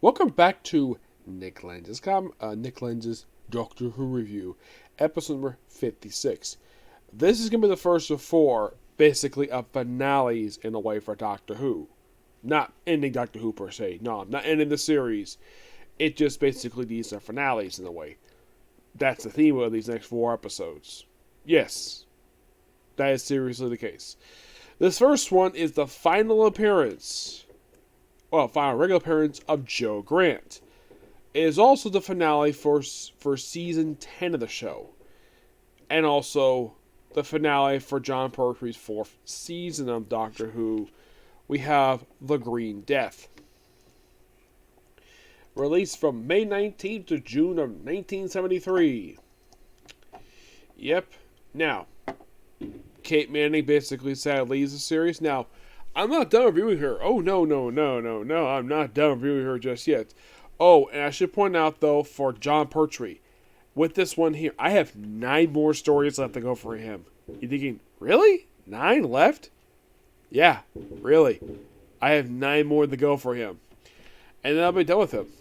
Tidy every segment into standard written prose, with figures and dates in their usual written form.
Welcome back to Nick Lenz's Doctor Who review, episode number 56. This is going to be the first of four, basically, of finales in a way for Doctor Who. Not ending Doctor Who per se. No, not ending the series. It just basically these are finales in a way. That's the theme of these next four episodes. Yes, that is seriously the case. This first one is the final regular appearance of Joe Grant. It is also the finale for season 10 of the show. And also the finale for Jon Pertwee's fourth season of Doctor Who. We have The Green Death. Released from May 19th to June of 1973. Yep. Now, Kate Manning basically sadly leaves the series. Now, I'm not done reviewing her. Oh, no, I'm not done reviewing her just yet. Oh, and I should point out, though, for Jon Pertwee, with this one here, I have 9 more stories left to go for him. You're thinking, really? 9 left? Yeah, really. I have 9 more to go for him. And then I'll be done with him.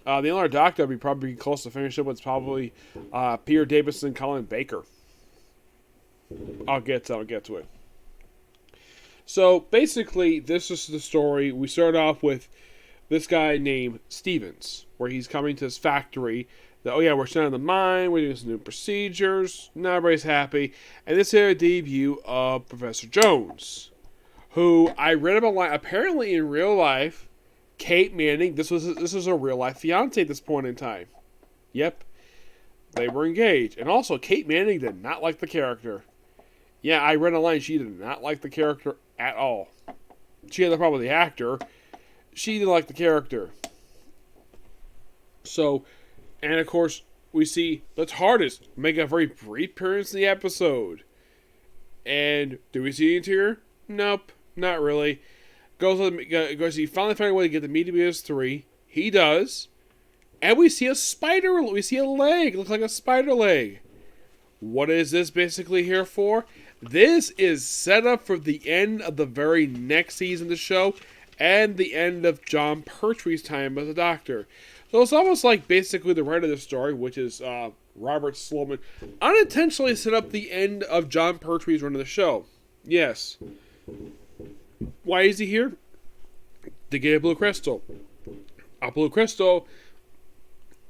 The only Doctor I'll be probably close to finishing with is probably Peter Davison, Colin Baker. I'll get to it. So, basically, this is the story. We start off with this guy named Stevens, where he's coming to his factory. We're starting the mine, we're doing some new procedures, now everybody's happy. And this is the debut of Professor Jones, who I read about apparently in real life, Kate Manning, this was a real-life fiancé at this point in time. Yep, they were engaged. And also, Kate Manning did not like the character. Yeah, I read online she did not like the character at all. She had a problem with the actor. She didn't like the character. So, and of course, we see the TARDIS make a very brief appearance in the episode. And do we see the interior? Nope, not really. He finally found a way to get the Meteorus 3. He does. And we see a spider. We see a leg. It looks like a spider leg. What is this basically here for? This is set up for the end of the very next season of the show and the end of Jon Pertwee's time as a Doctor. So it's almost like basically the writer of the story, which is Robert Sloman, unintentionally set up the end of Jon Pertwee's run of the show. Yes. Why is he here? To get a blue crystal. A blue crystal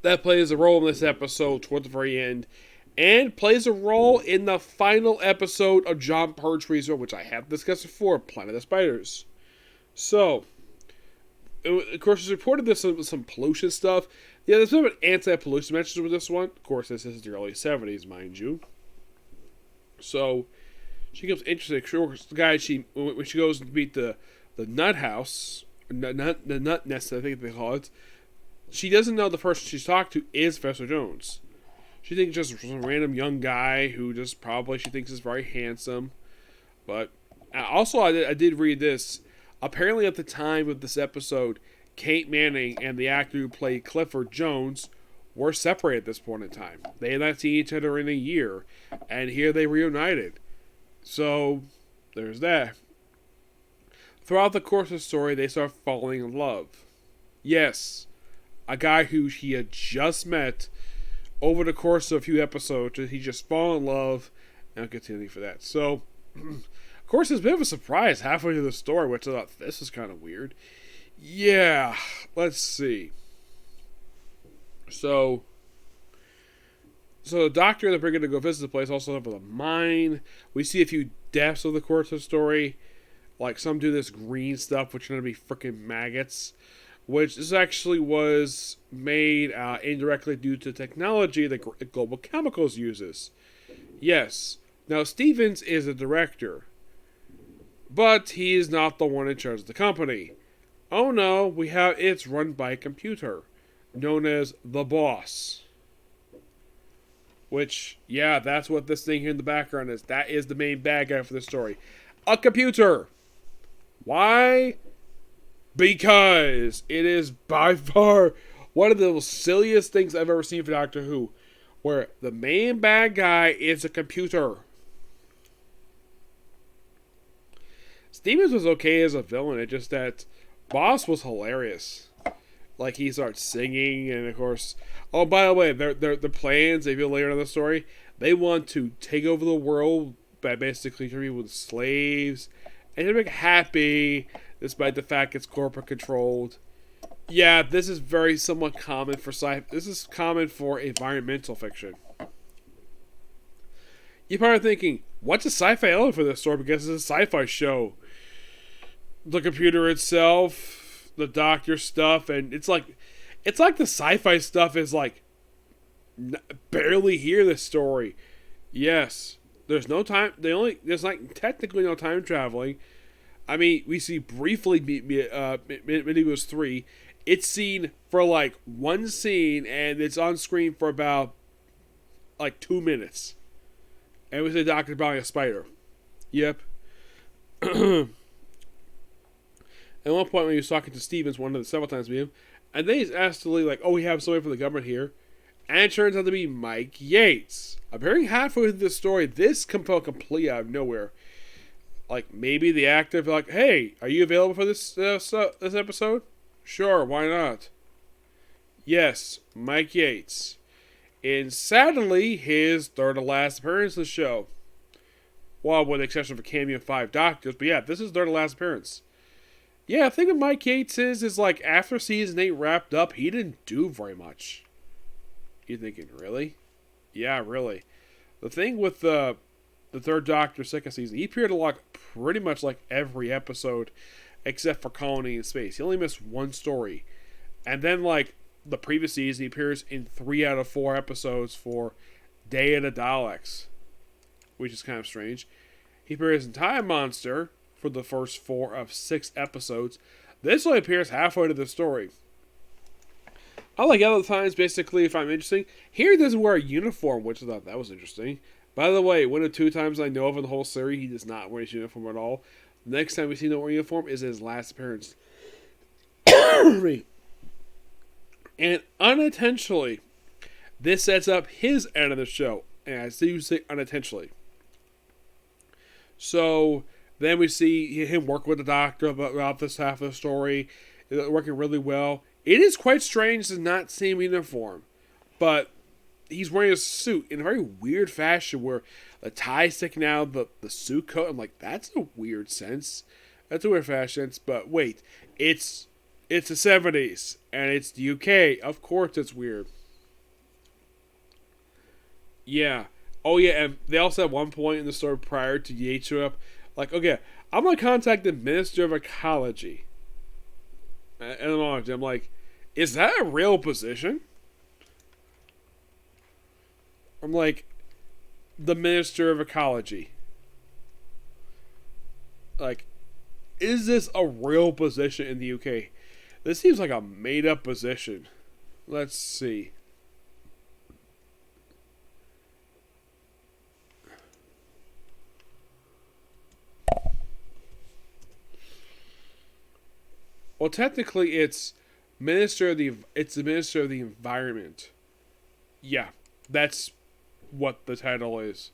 that plays a role in this episode toward the very end. And plays a role in the final episode of Jon Pertwee's run, which I have discussed before, Planet of the Spiders. So, of course, it's reported this with some pollution stuff. Yeah, there's a bit of an anti-pollution message with this one. Of course, this is the early 70s, mind you. So, she becomes interested. The guy, when she goes to meet the nut house, the nut nest, I think they call it, she doesn't know the person she's talked to is Professor Jones. She thinks just some random young guy who just probably she thinks is very handsome. But also, I did read this. Apparently, at the time of this episode, Kate Manning and the actor who played Clifford Jones were separated at this point in time. They had not seen each other in a year, and here they reunited. So, there's that. Throughout the course of the story, they start falling in love. Yes, a guy who he had just met. Over the course of a few episodes, he just fall in love, and I'll continue for that. So, of course, it's a bit of a surprise halfway through the story, which I thought, this is kind of weird. Yeah, let's see. So the Doctor and the Brigand to go visit the place, also have the mine. We see a few deaths over the course of the story. Like, some do this green stuff, which are going to be freaking maggots. Which this actually was made indirectly due to technology that Global Chemicals uses. Yes. Now, Stevens is a director. But he is not the one in charge of the company. Oh no, it's run by a computer. Known as the Boss. Which, yeah, that's what this thing here in the background is. That is the main bad guy for the story. A computer! Why? Because it is by far one of the silliest things I've ever seen for Doctor Who, where the main bad guy is a computer. Stevens was okay as a villain, it's just that Boss was hilarious. Like he starts singing, and of course, oh by the way, their plans. If you later on the story, they want to take over the world by basically treating people with slaves, and to make happy, despite the fact it's corporate controlled. Yeah, this is very somewhat common for This is common for environmental fiction. You're probably thinking, what's a sci-fi element for this story? Because it's a sci-fi show. The computer itself, the doctor stuff, and it's like the sci-fi stuff is like barely hear this story. Yes, there's no time. There's like technically no time traveling. I mean, we see briefly Medieval's 3. It's seen for like one scene, and it's on screen for about like 2 minutes. And we see the doctor buying a spider. Yep. At one point when he was talking to Stevens, one of the several times with him, and then he's asked to leave, like, oh, we have somebody from the government here. And it turns out to be Mike Yates. I'm hearing halfway through this story, this come completely out of nowhere. Like, maybe the actor, like, hey, are you available for this episode? Sure, why not? Yes, Mike Yates. And sadly, his third to last appearance in the show. Well, with the exception of a cameo of 5 Doctors, but yeah, this is their last appearance. Yeah, the thing with Mike Yates is like, after season 8 wrapped up, he didn't do very much. You're thinking, really? Yeah, really. The thing with the third Doctor second season, he appeared a lot, pretty much like every episode, except for Colony in Space. He only missed one story. And then, like, the previous season, he appears in 3 out of 4 episodes for Day of the Daleks, which is kind of strange. He appears in Time Monster for the first 4 of 6 episodes. This only appears halfway to the story. Unlike other times, basically, if I'm interesting, here he doesn't wear a uniform, which I thought that was interesting. By the way, one of 2 times I know of in the whole series, he does not wear his uniform at all. The next time we see him wear a uniform is his last appearance. And unintentionally, this sets up his end of the show. And I see you say unintentionally. So then we see him work with the doctor about this half of the story. It's working really well. It is quite strange to not see him in uniform. But he's wearing a suit in a very weird fashion where the tie's sticking out of the suit coat. I'm like, that's a weird sense. That's a weird fashion. But wait, it's the 70s, and it's the UK. Of course it's weird. Yeah. Oh, yeah, and they also at one point in the story prior to Yates showing up, like, okay, I'm going to contact the Minister of Ecology. And I'm like, is that a real position? I'm like, the Minister of Ecology. Like, is this a real position in the UK? This seems like a made-up position. Let's see. Well, technically, it's the Minister of the Environment. Yeah, that's what the title is.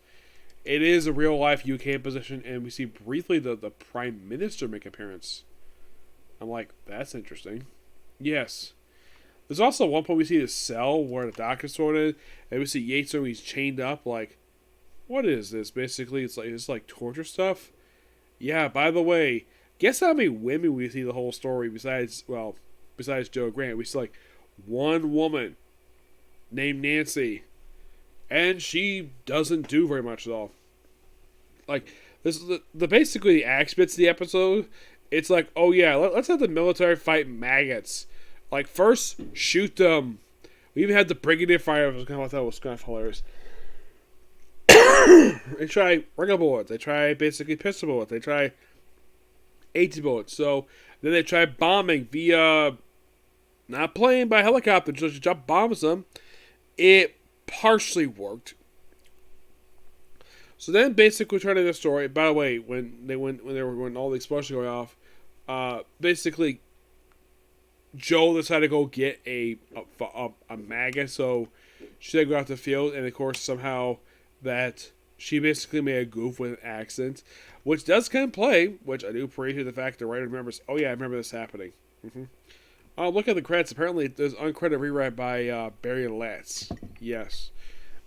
It is a real-life UK position, and we see briefly the Prime Minister make an appearance. I'm like, that's interesting. Yes. There's also one point we see the cell where the doctor's sorted, and we see Yates when he's chained up. Like, what is this? Basically, it's like torture stuff. Yeah. By the way, guess how many women we see the whole story besides Joe Grant? We see like one woman named Nancy, and she doesn't do very much at all. Like, this is basically the aspects of the episode. It's like, oh yeah, let's have the military fight maggots. Like, first, shoot them. We even had the Brigadier fire. I thought it was kind of hilarious. They try regular bullets. They try basically pistol bullets. They try 80 bullets. So then they try bombing via not plane, by helicopter. Just drop bombs them. It partially worked. So then, basically, turning the story. By the way, when all the explosions going off, basically, Joel decided to go get a maggot. So she had to go out to the field, and of course, somehow that she basically made a goof with an accent, which does kind of play. Which I do appreciate the fact the writer remembers. Oh yeah, I remember this happening. Look at the credits. Apparently, there's uncredited rewrite by Barry Letts. Yes.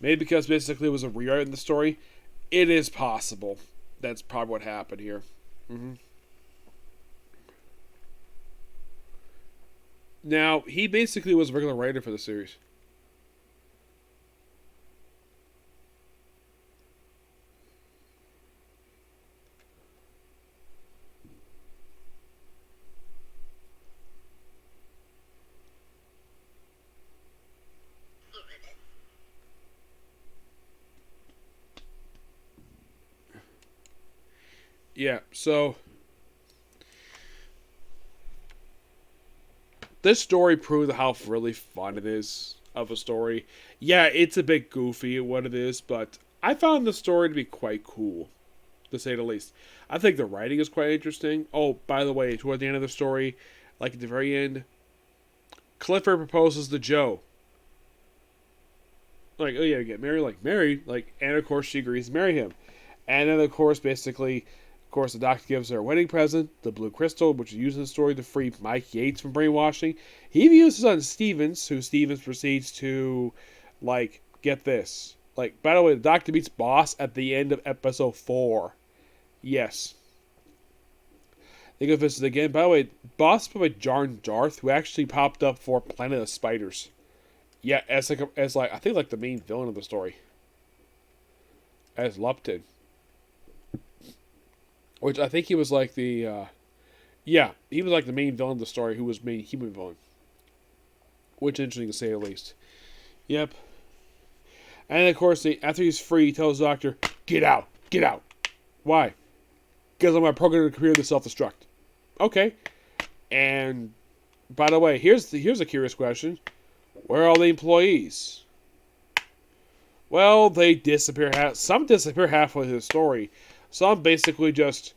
Maybe because basically it was a rewrite in the story. It is possible. That's probably what happened here. hmm Now, he basically was a regular writer for the series. Yeah, so this story proved how really fun it is of a story. Yeah, it's a bit goofy at what it is, but I found the story to be quite cool, to say the least. I think the writing is quite interesting. Oh, by the way, toward the end of the story, like at the very end, Clifford proposes to Joe. Like, oh yeah, get married, like married, like, and of course she agrees to marry him. And then of course, basically, of course, the doctor gives her a wedding present, the blue crystal, which is used in the story to free Mike Yates from brainwashing. He uses on Stevens, who Stevens proceeds to, like, get this. Like, by the way, the doctor meets Boss at the end of episode 4. Yes. Think of this again. By the way, Boss played by John Jarth, who actually popped up for Planet of Spiders. Yeah, as I think like the main villain of the story, as Lupton, which I think he was like yeah, he was like the main villain of the story, who was main human villain, which is interesting to say the least. Yep, and of course, after he's free, he tells the doctor, "Get out, get out." Why? Because I'm a programming the computer to self-destruct. Okay, and by the way, here's a curious question: where are all the employees? Well, they disappear. Some disappear halfway through the story. Some basically just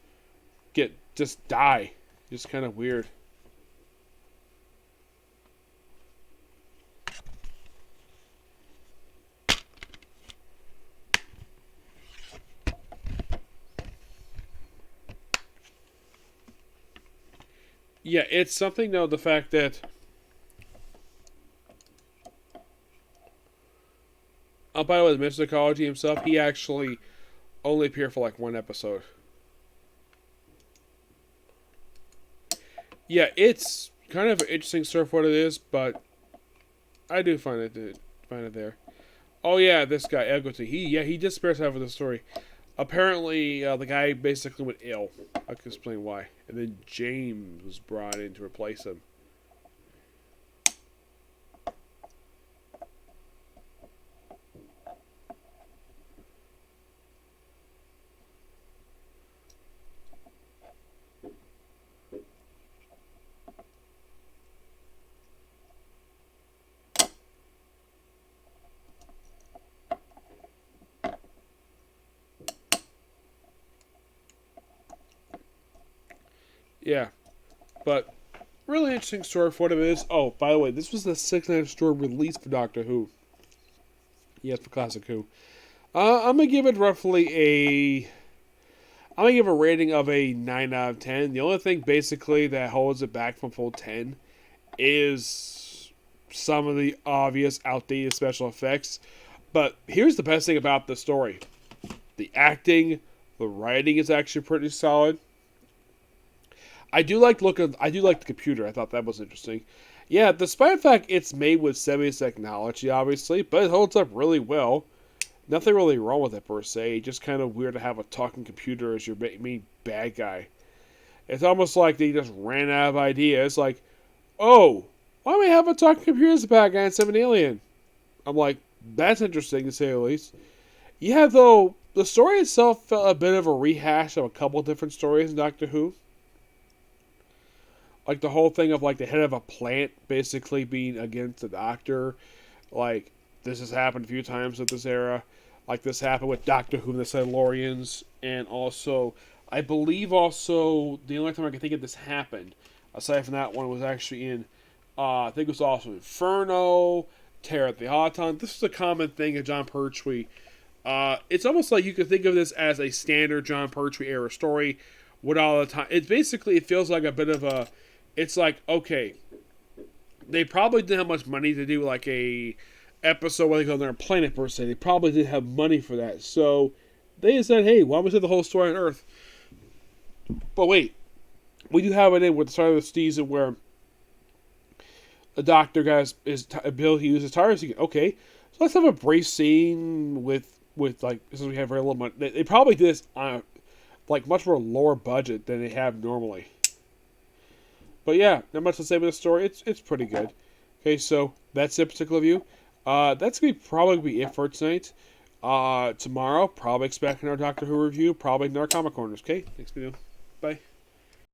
die. Just kind of weird. Yeah, it's something though. The fact that by the way, the Mr. Ecology himself, he actually only appeared for like one episode. Yeah, it's kind of an interesting stuff what it is, but I do find it there. Oh yeah, this guy Egerton. He disappears half of the story. Apparently, the guy basically went ill. I can explain why. And then James was brought in to replace him. Yeah, but really interesting story for what it is. Oh, by the way, this was the sixth story released for Doctor Who. Yes, for Classic Who. I'm gonna give it roughly a. I'm gonna give a rating of a 9 out of 10. The only thing basically that holds it back from full 10 is some of the obvious outdated special effects. But here's the best thing about the story: the acting, the writing is actually pretty solid. I do like the computer. I thought that was interesting. Yeah, despite the fact it's made with 70s technology, obviously, but it holds up really well. Nothing really wrong with it per se. Just kind of weird to have a talking computer as your main bad guy. It's almost like they just ran out of ideas. Like, oh, why do we have a talking computer as a bad guy instead of an alien? I'm like, that's interesting to say the least. Yeah, though, the story itself felt a bit of a rehash of a couple different stories in Doctor Who. Like the whole thing of like the head of a plant basically being against the Doctor. Like, this has happened a few times with this era. Like this happened with Doctor Who and the Silurians, and also I believe also the only time I can think of this happened, aside from that one, was actually in I think it was also Inferno, Terror at the Auton. This is a common thing of John Pertwee. It's almost like you could think of this as a standard John Pertwee era story with all the time. It's basically, it feels like a bit of a, it's like, okay, they probably didn't have much money to do like a episode where they go on their planet per se. They probably didn't have money for that, so they said, "Hey, why don't we set the whole story on Earth?" But wait, we do have it in with the start of the season where the Doctor got his ability to use his tires again. Okay, so let's have a brief scene with like, since we have very little money. They probably did this on like much more lower budget than they have normally. But yeah, not much to say about the story. It's pretty good. Okay, so that's the particular view. That's gonna probably be it for tonight. Tomorrow, probably expecting our Doctor Who review, probably in our Comic Corners. Okay, next video. Bye.